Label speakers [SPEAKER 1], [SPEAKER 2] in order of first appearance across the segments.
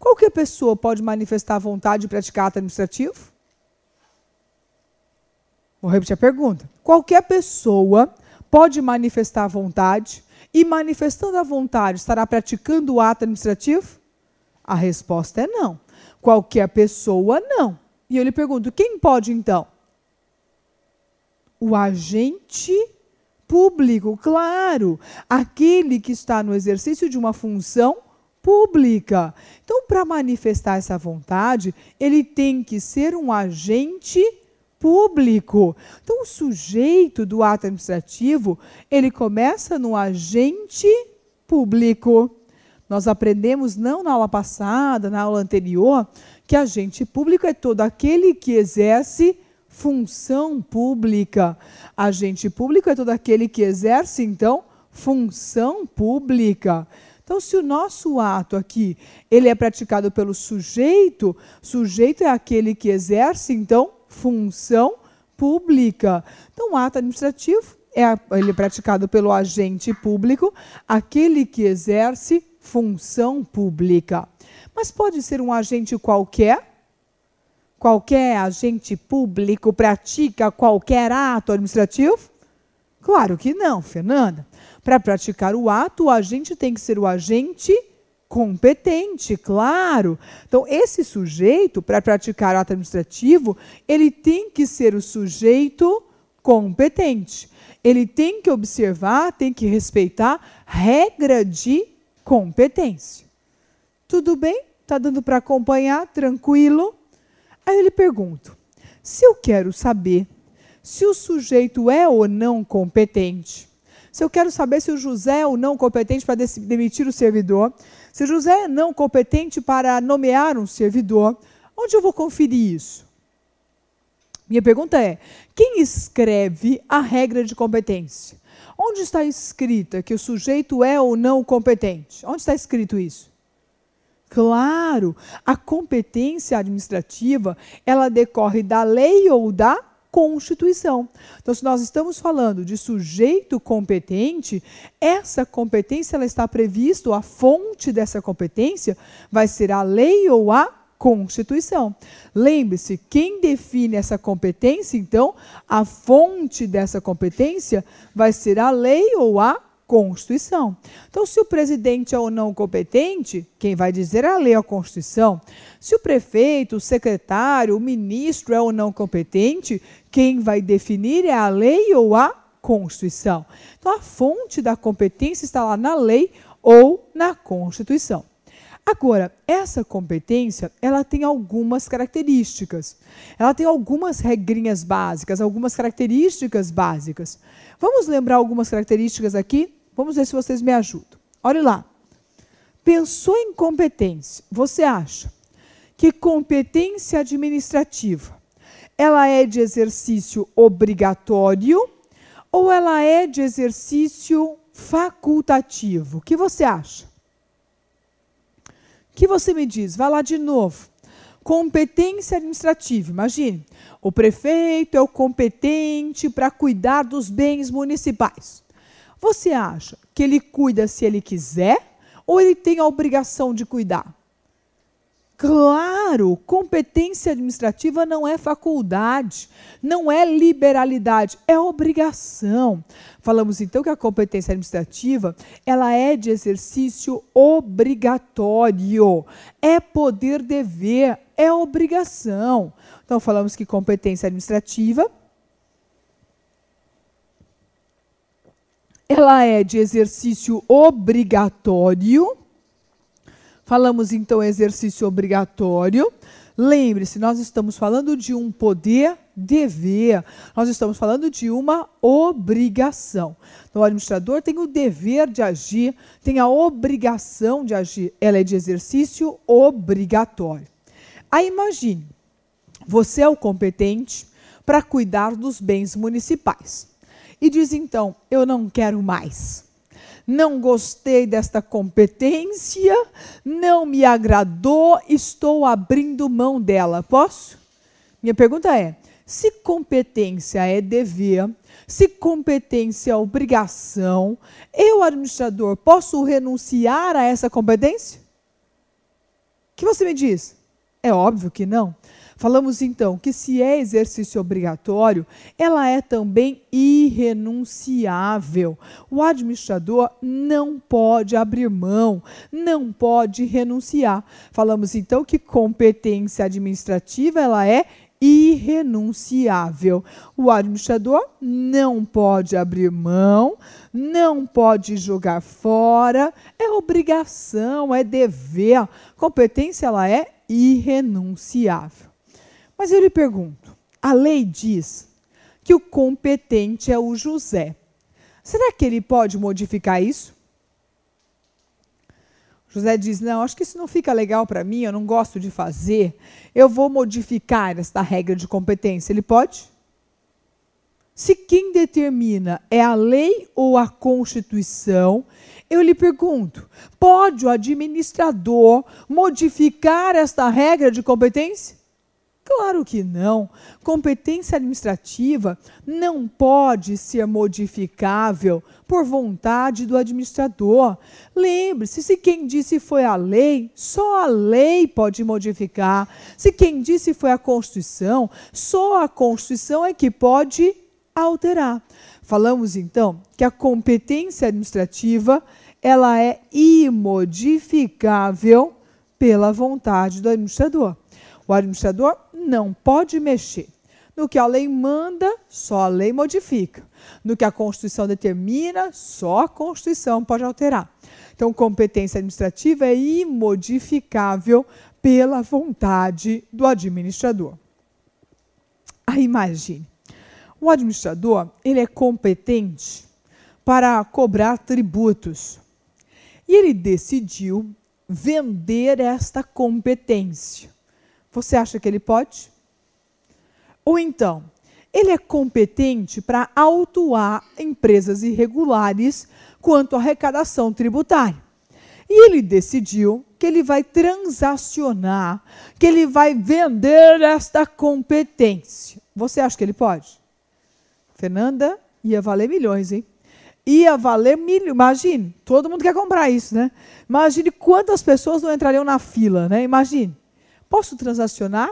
[SPEAKER 1] Qualquer pessoa pode manifestar a vontade de praticar ato administrativo? Vou repetir a pergunta. Qualquer pessoa pode manifestar a vontade e, manifestando a vontade, estará praticando o ato administrativo? A resposta é não. Qualquer pessoa, não. E eu lhe pergunto, quem pode então? O agente público, claro. Aquele que está no exercício de uma função pública. Então, para manifestar essa vontade, ele tem que ser um agente público. Então, o sujeito do ato administrativo, ele começa no agente público. Nós aprendemos, não na aula passada, na aula anterior, que agente público é todo aquele que exerce função pública. Agente público é todo aquele que exerce, então, função pública. Então, se o nosso ato aqui, ele é praticado pelo sujeito é aquele que exerce, então, função pública. Então, o ato administrativo, ele é praticado pelo agente público, aquele que exerce função pública. Mas pode ser um agente qualquer? Qualquer agente público pratica qualquer ato administrativo? Claro que não, Fernanda. Para praticar o ato, o agente tem que ser o agente competente, claro. Então, esse sujeito, para praticar o ato administrativo, ele tem que ser o sujeito competente. Ele tem que observar, tem que respeitar regra de competência. Tudo bem? Está dando para acompanhar? Tranquilo? Aí eu lhe pergunto, se eu quero saber se o sujeito é ou não competente, se eu quero saber se o José é ou não competente para demitir o servidor, se o José é não competente para nomear um servidor, onde eu vou conferir isso? Minha pergunta é, quem escreve a regra de competência? Onde está escrita que o sujeito é ou não competente? Onde está escrito isso? Claro, a competência administrativa, ela decorre da lei ou da Constituição. Então, se nós estamos falando de sujeito competente, essa competência ela está prevista, a fonte dessa competência vai ser a lei ou a Constituição. Lembre-se, quem define essa competência, então, a fonte dessa competência vai ser a lei ou a Constituição. Então, se o presidente é ou não competente, quem vai dizer é a lei ou a Constituição. Se o prefeito, o secretário, o ministro é ou não competente, quem vai definir é a lei ou a Constituição. Então, a fonte da competência está lá na lei ou na Constituição. Agora, essa competência, ela tem algumas características. Ela tem algumas regrinhas básicas, algumas características básicas. Vamos lembrar algumas características aqui? Vamos ver se vocês me ajudam. Olha lá. Pensou em competência. Você acha que competência administrativa, ela é de exercício obrigatório ou ela é de exercício facultativo? O que você acha? O que você me diz? Vai lá de novo. Competência administrativa. Imagine, o prefeito é o competente para cuidar dos bens municipais. Você acha que ele cuida se ele quiser ou ele tem a obrigação de cuidar? Claro, competência administrativa não é faculdade, não é liberalidade, é obrigação. Falamos então que a competência administrativa, ela é de exercício obrigatório, é poder dever, é obrigação. Então falamos que competência administrativa, ela é de exercício obrigatório. Falamos, então, exercício obrigatório. Lembre-se, nós estamos falando de um poder-dever. Nós estamos falando de uma obrigação. Então, o administrador tem o dever de agir, tem a obrigação de agir. Ela é de exercício obrigatório. Aí, imagine, você é o competente para cuidar dos bens municipais. E diz, então, eu não quero mais. Não gostei desta competência, não me agradou, estou abrindo mão dela. Posso? Minha pergunta é, se competência é dever, se competência é obrigação, eu, administrador, posso renunciar a essa competência? O que você me diz? É óbvio que não. Falamos então que se é exercício obrigatório, ela é também irrenunciável. O administrador não pode abrir mão, não pode renunciar. Falamos então que competência administrativa ela é irrenunciável. O administrador não pode abrir mão, não pode jogar fora, é obrigação, é dever. Competência ela é irrenunciável. Mas eu lhe pergunto, a lei diz que o competente é o José. Será que ele pode modificar isso? José diz, não, acho que isso não fica legal para mim, eu não gosto de fazer, eu vou modificar esta regra de competência. Ele pode? Se quem determina é a lei ou a Constituição, eu lhe pergunto, pode o administrador modificar esta regra de competência? Claro que não. Competência administrativa não pode ser modificável por vontade do administrador. Lembre-se, se quem disse foi a lei, só a lei pode modificar. Se quem disse foi a Constituição, só a Constituição é que pode alterar. Falamos então que a competência administrativa ela é imodificável pela vontade do administrador. O administrador não pode mexer. No que a lei manda, só a lei modifica. No que a Constituição determina, só a Constituição pode alterar. Então, competência administrativa é imodificável pela vontade do administrador. Aí, imagine, o administrador ele é competente para cobrar tributos. E ele decidiu vender esta competência. Você acha que ele pode? Ou então, ele é competente para autuar empresas irregulares quanto à arrecadação tributária. E ele decidiu que ele vai transacionar, que ele vai vender esta competência. Você acha que ele pode? Fernanda, ia valer milhões, hein? Ia valer milhões. Imagine, todo mundo quer comprar isso, né? Imagine quantas pessoas não entrariam na fila, né? Imagine. Posso transacionar?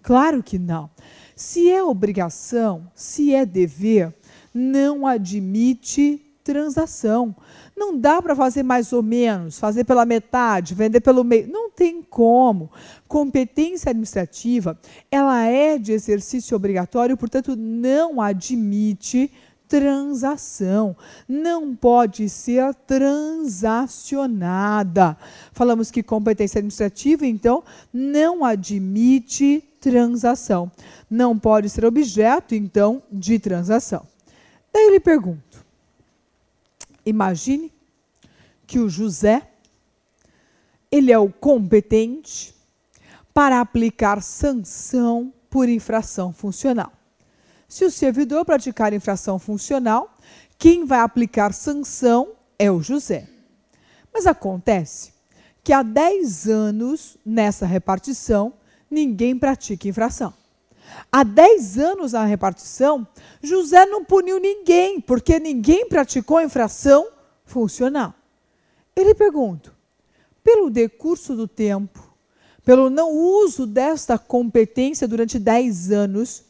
[SPEAKER 1] Claro que não. Se é obrigação, se é dever, não admite transação. Não dá para fazer mais ou menos, fazer pela metade, vender pelo meio. Não tem como. Competência administrativa, ela é de exercício obrigatório, portanto, não admite transação, não pode ser transacionada. Falamos que competência administrativa, então, não admite transação. Não pode ser objeto, então, de transação. Daí eu lhe pergunto, imagine que o José, ele é o competente para aplicar sanção por infração funcional. Se o servidor praticar infração funcional, quem vai aplicar sanção é o José. Mas acontece que há 10 anos, nessa repartição, ninguém pratica infração. Há 10 anos na repartição, José não puniu ninguém, porque ninguém praticou infração funcional. Eu lhe pergunto, pelo decurso do tempo, pelo não uso desta competência durante 10 anos,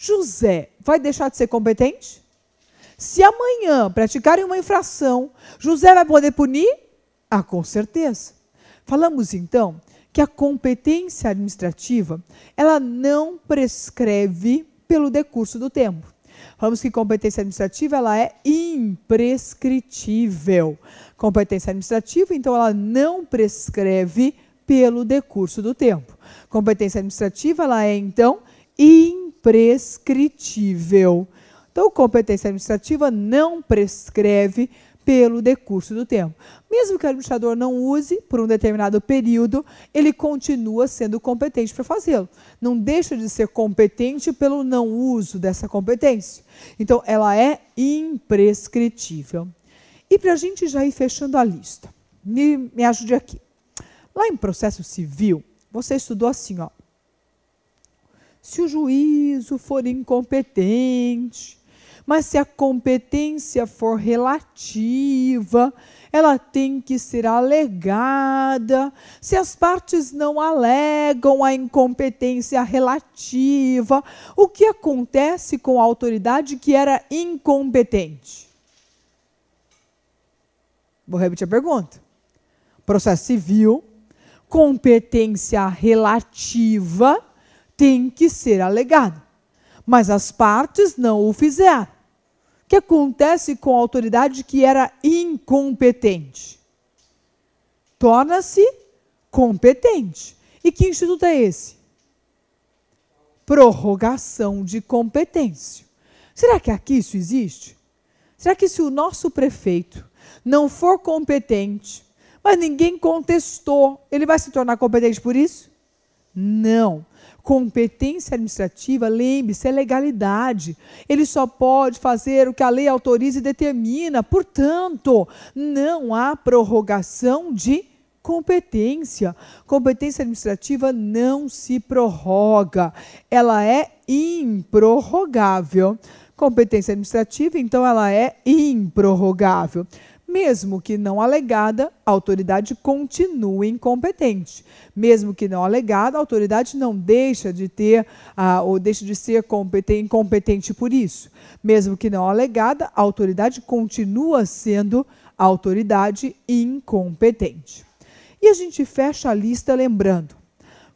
[SPEAKER 1] José vai deixar de ser competente? Se amanhã praticarem uma infração, José vai poder punir? Ah, com certeza. Falamos então que a competência administrativa, ela não prescreve pelo decurso do tempo. Falamos que competência administrativa ela é imprescritível. Competência administrativa, então, ela não prescreve pelo decurso do tempo. Competência administrativa ela é, então, imprescritível. Então, competência administrativa não prescreve pelo decurso do tempo. Mesmo que o administrador não use por um determinado período, ele continua sendo competente para fazê-lo. Não deixa de ser competente pelo não uso dessa competência. Então, ela é imprescritível. E para a gente já ir fechando a lista, me ajude aqui. Lá em processo civil, você estudou assim, ó. Se o juízo for incompetente, Mas se a competência for relativa, ela tem que ser alegada. Se as partes não alegam a incompetência relativa, o que acontece com a autoridade que era incompetente? Vou repetir a pergunta. Processo civil, competência relativa tem que ser alegada, mas as partes não o fizeram. O que acontece com a autoridade que era incompetente? Torna-se competente. E que instituto é esse? Prorrogação de competência. Será que aqui isso existe? Será que se o nosso prefeito não for competente, mas ninguém contestou, ele vai se tornar competente por isso? Não. Competência administrativa, lembre-se, é legalidade. Ele só pode fazer o que a lei autoriza e determina. Portanto, não há prorrogação de competência. Competência administrativa não se prorroga. Ela é improrrogável. Competência administrativa, então, ela é improrrogável. Mesmo que não alegada, a autoridade continua incompetente. Mesmo que não alegada, a autoridade não deixa de ter, ou deixa de ser incompetente por isso. Mesmo que não alegada, a autoridade continua sendo a autoridade incompetente. E a gente fecha a lista lembrando,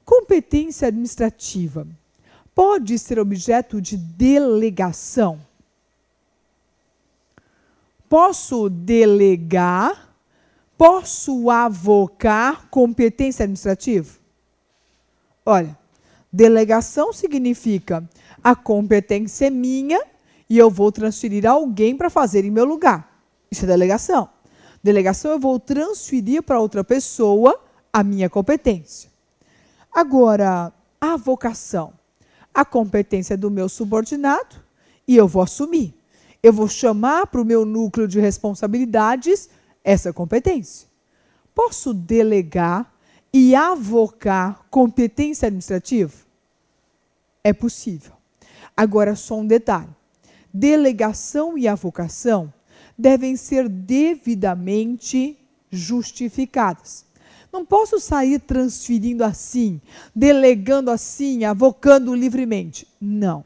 [SPEAKER 1] competência administrativa pode ser objeto de delegação. Posso delegar, posso avocar competência administrativa? Olha, delegação significa a competência é minha e eu vou transferir alguém para fazer em meu lugar. Isso é delegação. Delegação eu vou transferir para outra pessoa a minha competência. Agora, avocação. A competência é do meu subordinado e eu vou assumir. Eu vou chamar para o meu núcleo de responsabilidades essa competência. Posso delegar e avocar competência administrativa? É possível. Agora, só um detalhe. Delegação e avocação devem ser devidamente justificadas. Não posso sair transferindo assim, delegando assim, avocando livremente. Não.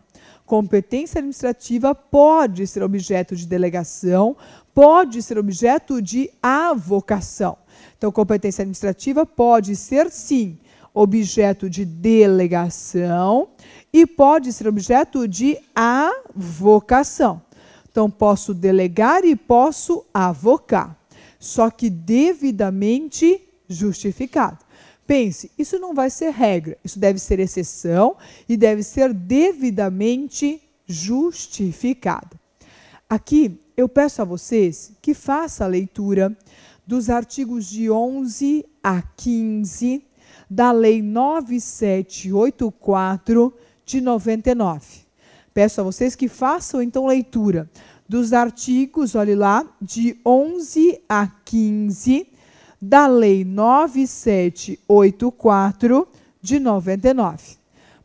[SPEAKER 1] Competência administrativa pode ser objeto de delegação, pode ser objeto de avocação. Então, competência administrativa pode ser, sim, objeto de delegação e pode ser objeto de avocação. Então, posso delegar e posso avocar, só que devidamente justificado. Pense, isso não vai ser regra, isso deve ser exceção e deve ser devidamente justificado. Aqui, eu peço a vocês que façam a leitura dos artigos de 11 a 15 da Lei 9784 de 99. Peço a vocês que façam, então, leitura dos artigos, olhe lá, de 11 a 15 da Lei 9784 de 99.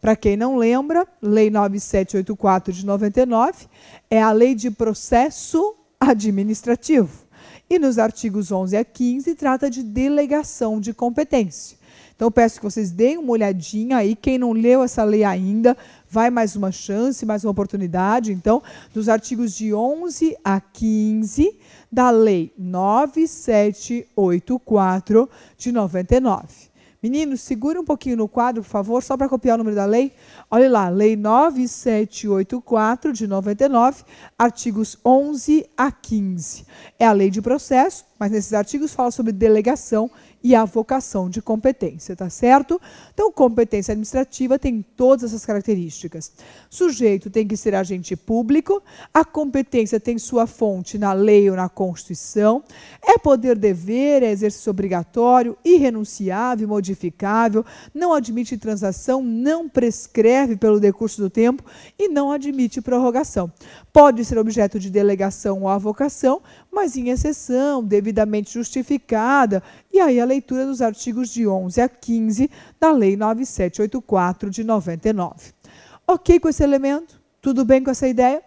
[SPEAKER 1] Para quem não lembra, Lei 9784 de 99 é a Lei de Processo Administrativo. E nos artigos 11 a 15 trata de delegação de competência. Então, peço que vocês deem uma olhadinha aí. Quem não leu essa lei ainda, vai mais uma chance, mais uma oportunidade. Então, dos artigos de 11 a 15 da Lei 9784 de 99. Meninos, segura um pouquinho no quadro, por favor, só para copiar o número da lei. Olha lá, Lei 9784 de 99, artigos 11 a 15. É a lei de processo, mas nesses artigos fala sobre delegação e avocação de competência, tá certo? Então, competência administrativa tem todas essas características. Sujeito tem que ser agente público, a competência tem sua fonte na lei ou na Constituição, é poder-dever, é exercício obrigatório, irrenunciável, modificável, não admite transação, não prescreve pelo decurso do tempo e não admite prorrogação. Pode ser objeto de delegação ou avocação, mas em exceção, devidamente justificada, e aí a leitura dos artigos de 11 a 15 da Lei 9784 de 99. Ok com esse elemento? Tudo bem com essa ideia?